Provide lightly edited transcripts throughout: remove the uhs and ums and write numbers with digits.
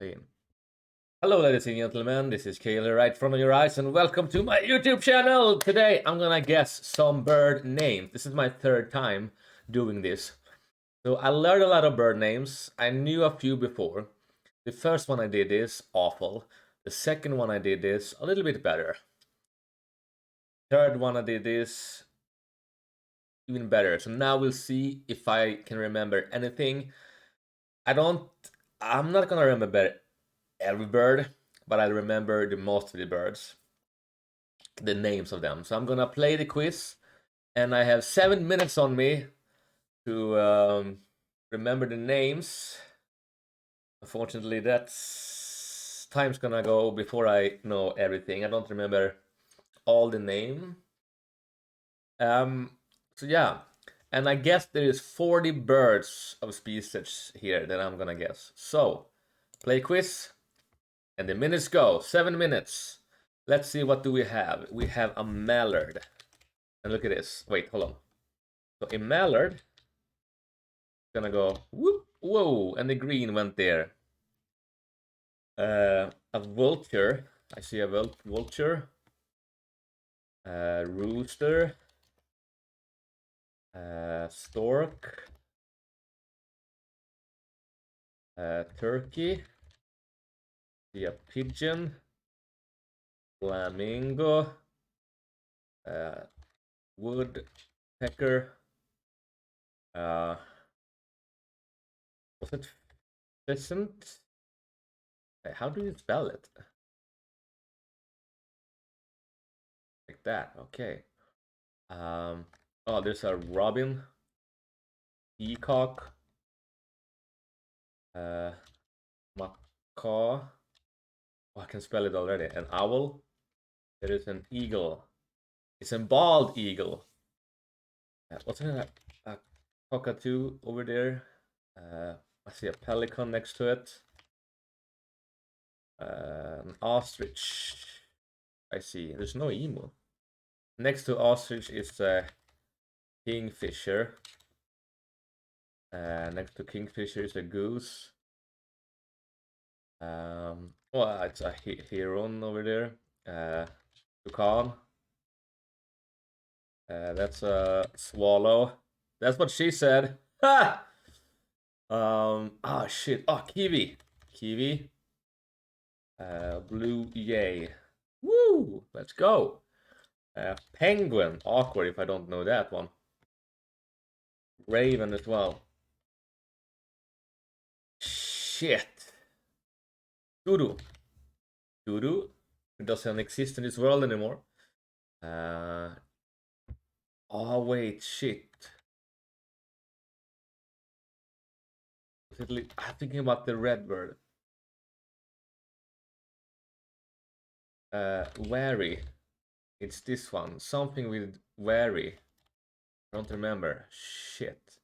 In. Hello, ladies and gentlemen. This is Kayla right from your eyes, and welcome to my YouTube channel. Today, I'm gonna guess some bird names. This is my third time doing this, so I learned a lot of bird names. I knew a few before. The first one I did is awful. The second one I did is a little bit better. Third one I did is even better. So now we'll see if I can remember anything. I'm not gonna remember every bird, but I'll remember the most of the birds, the names of them. So I'm gonna play the quiz, and I have 7 minutes on me to remember the names. Unfortunately, that's time's gonna go before I know everything. I don't remember all the name. So yeah, and I guess there is 40 birds of species here that I'm gonna guess. So play quiz, and the minutes go. 7 minutes. Let's see, what do we have? We have a mallard. And look at this. Wait, hold on. So a mallard gonna go whoop, whoa, and the green went there. A vulture. I see a vulture. Rooster. Stork. Turkey. See a pigeon. Flamingo. Woodpecker. Was it pheasant? How do you spell it? Like that. Okay. Oh, there's a robin, peacock, macaw. Oh, I can spell it already. An owl. There is an eagle. It's a bald eagle. What's it? A cockatoo over there. I see a pelican next to it. An ostrich. I see. There's no emu. Next to ostrich is a kingfisher. Next to kingfisher is a goose. Well, it's a heron over there. Toucan. That's a swallow. That's what she said. Ha! Oh shit. Oh, kiwi. Kiwi. Blue yay. Woo! Let's go. Penguin. Awkward if I don't know that one. Raven as well. Shit. Doodoo. Doodoo. It doesn't exist in this world anymore. Oh wait, shit. I'm thinking about the red bird. Wary. It's this one. Something with wary. I don't remember. Shit.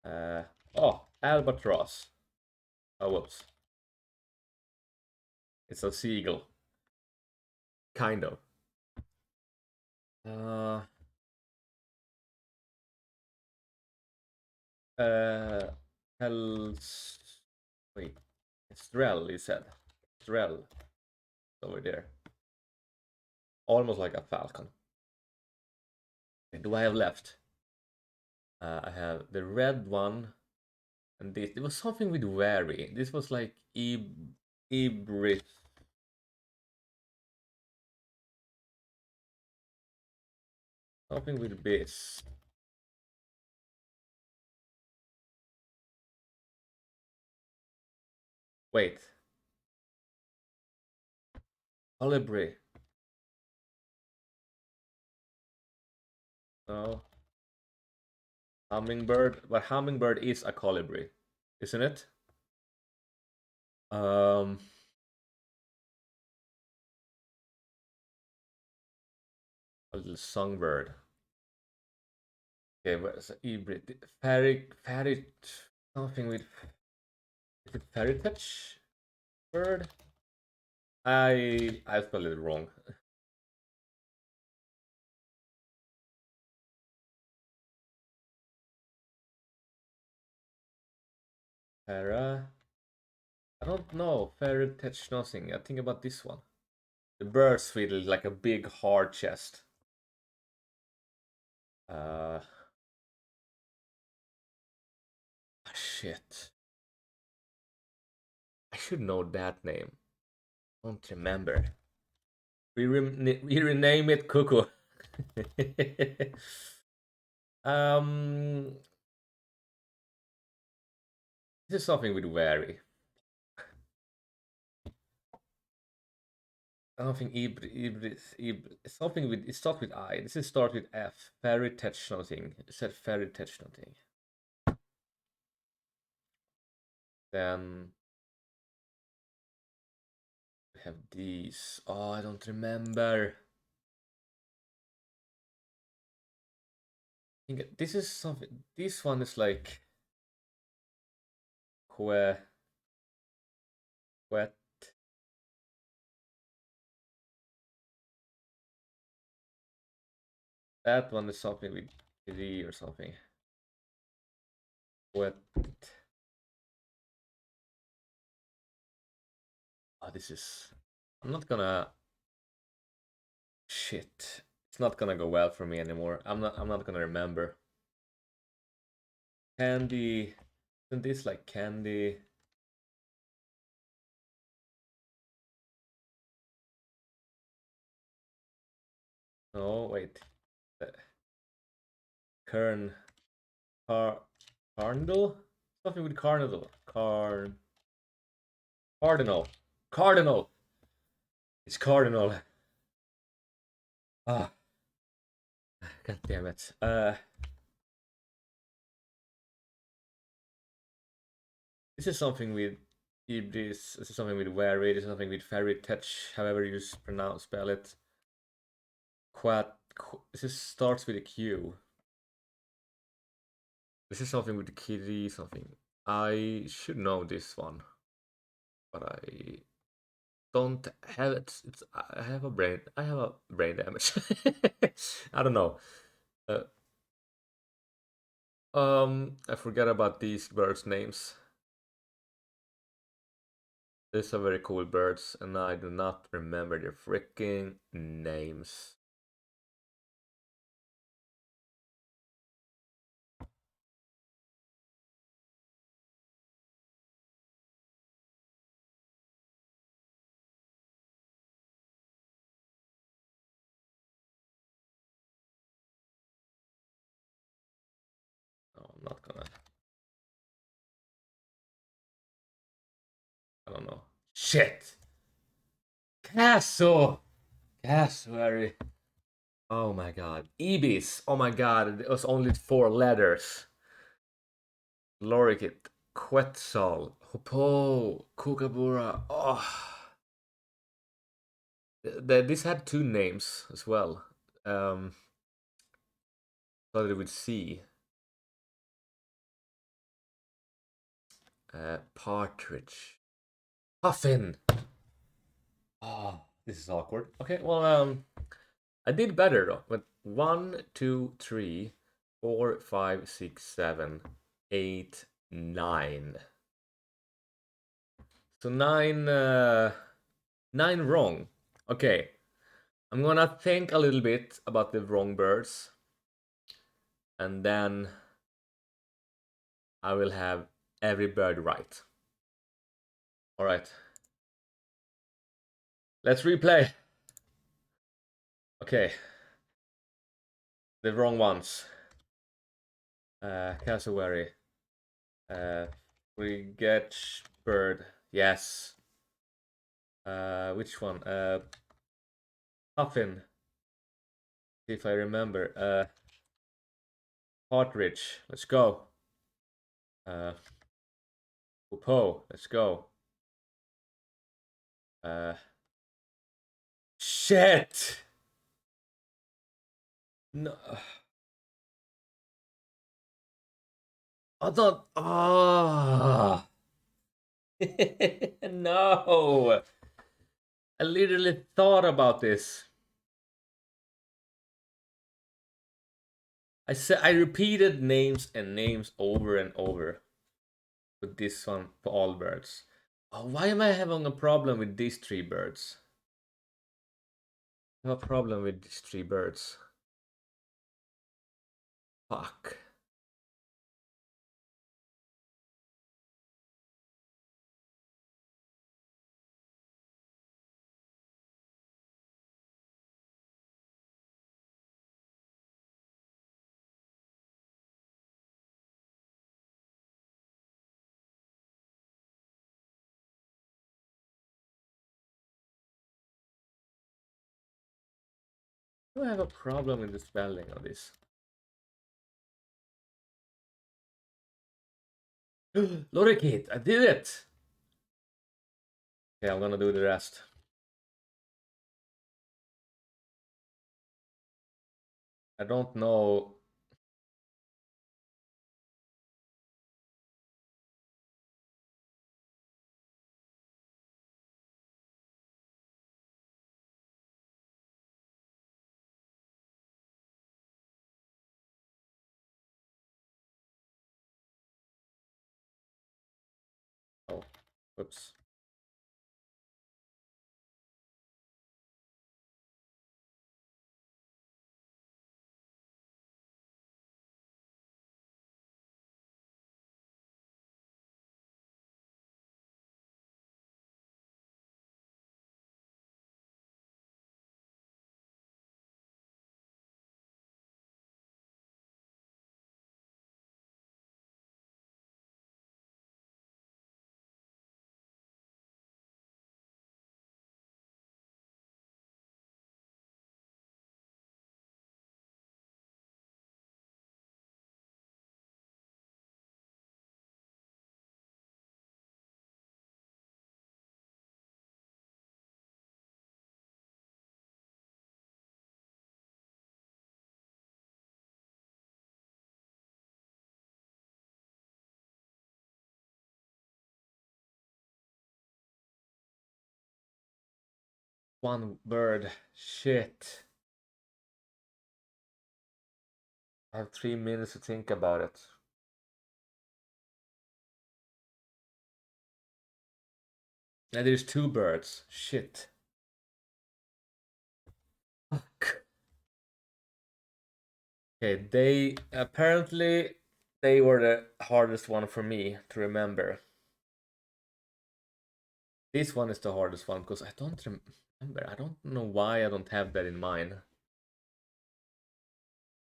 Oh, albatross. Oh, whoops. It's a seagull. Kind of. Uh, uh, Hell's... Wait. Strel, he said. Strel. Over there. Almost like a falcon. Do I have left? I have the red one. And this. It was something with wary. This was like Ibris. Something with this. Wait. Colibri. No. Hummingbird. But hummingbird is a colibri, isn't it? A little songbird. Okay, where's the hybrid? Fairy, something with. Is it fairy touch bird? I spelled it wrong. Para. I don't know. Ferret touch nothing. I think about this one. The birds feel like a big hard chest. Shit. I should know that name. Don't remember. We rename it Cuckoo. um, this is something with Wary. I don't think something with it starts with I. This is start with F. Fairy touch nothing. It said fairy touch nothing. Then we have these. Oh, I don't remember. I think this is something. This one is like wet. That one is something with three or something. Wet. Oh, this is. I'm not gonna. Shit. It's not gonna go well for me anymore. I'm not gonna remember. Candy. Isn't this like candy? No, wait. Kern. Carnal? Something with Cardinal. Cardinal. Cardinal! It's Cardinal. Ah. God damn it. This is something with Ibris. This is something with Wary. This is something with Fairy Touch, however you spell it. This starts with a Q. This is something with Kiri something. I should know this one, but I don't have it. I have a brain damage. I don't know. I forget about these birds' names. These are very cool birds, and I do not remember their freaking names. No, I'm not gonna. I don't know. Shit! Cassowary. Oh my god. Ibis. Oh my god. It was only 4 letters. Lorikit. Quetzal. Hopo. Kookaburra. Oh. This had 2 names as well. Started with C. Partridge. Puffin. Oh, this is awkward. Okay, well, I did better though. But 1, 2, 3, 4, 5, 6, 7, 8, 9. So 9 wrong. Okay, I'm gonna think a little bit about the wrong birds, and then I will have every bird right. All right. Let's replay. Okay. The wrong ones. Cassowary. Frigate bird. Yes. Which one? Puffin. See if I remember. Partridge. Let's go. Upo. Let's go. Shit. No. I thought. Ah. No. I literally thought about this. I repeated names and names over and over with this one for all birds. Oh, why am I having a problem with these three birds? I have a problem with these three birds. Fuck. Do I have a problem with the spelling of this? Lorikit, I did it! Okay, I'm gonna do the rest. I don't know. Oh, whoops. One bird. Shit. I have 3 minutes to think about it. And there's two birds. Shit. Fuck. Okay, they apparently they were the hardest one for me to remember. This one is the hardest one because I don't remember. I don't know why I don't have that in mind.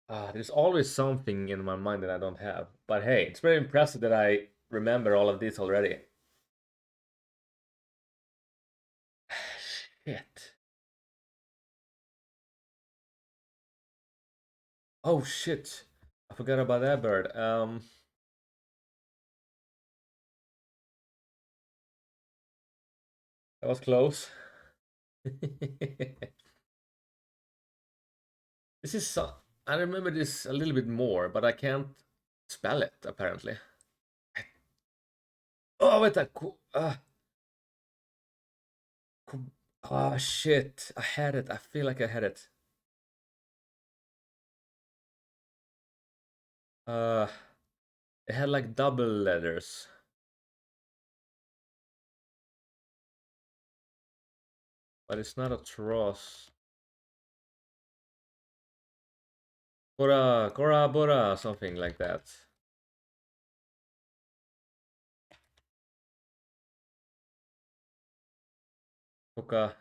There's always something in my mind that I don't have. But hey, it's very impressive that I remember all of this already. Shit. Oh shit. I forgot about that bird. That was close. This is so I remember this a little bit more, but I can't spell it apparently. Oh wait, oh shit! I had it. I feel like I had it. Uh, it had like double letters, but it's not a tross. Cora Bora, something like that. Kuka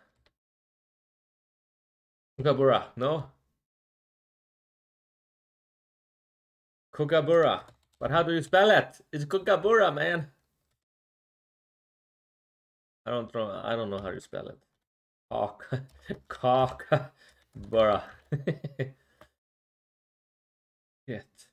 Kukabura, no? Kukabura. But how do you spell it? It's Kukabura, man. I don't know how you spell it. Cock. Cock. Bura. Shit.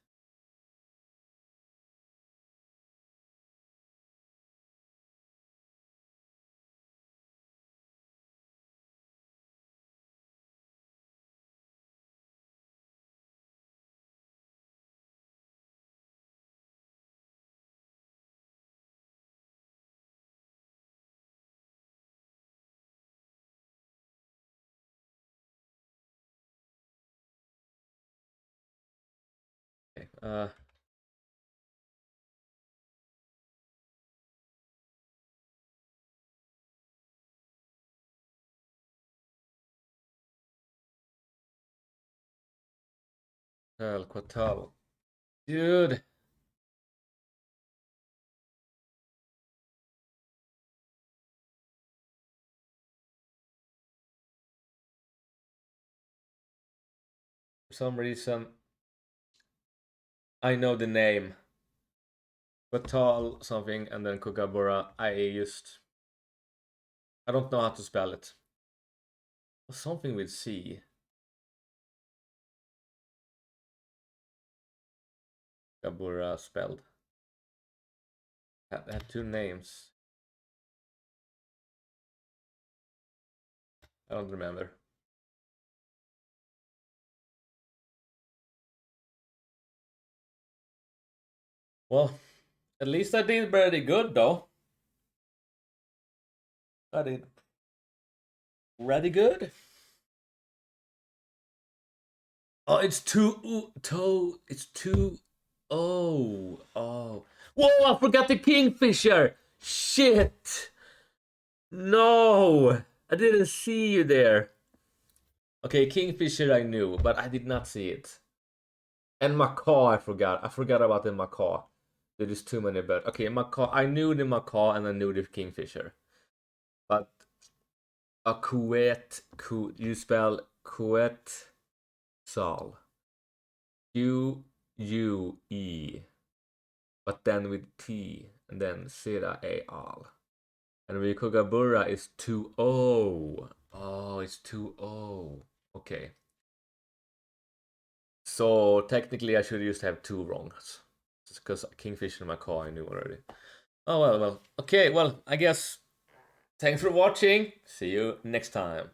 Okay. Quetzal. Dude. For some reason, I know the name. Quetzal something and then Kookaburra. I don't know how to spell it. Something with C. Kookaburra spelled. Had two names. I don't remember. Well, at least I did pretty good though. I did pretty good. Oh, it's it's too. Oh. Whoa, I forgot the Kingfisher. Shit. No, I didn't see you there. Okay, Kingfisher I knew, but I did not see it. And macaw, I forgot. I forgot about the macaw. There is too many birds. Okay, macaw. I knew the macaw and I knew the Kingfisher. But a you spell Quetzal. Q-U-E. But then with T and then Sera-A-L. And with Kookaburra is 2-O. Oh, it's 2-O. Okay. So technically I should just have two wrongs. Just because Kingfisher and macaw I knew already. Oh well. Okay, well, I guess thanks for watching. See you next time.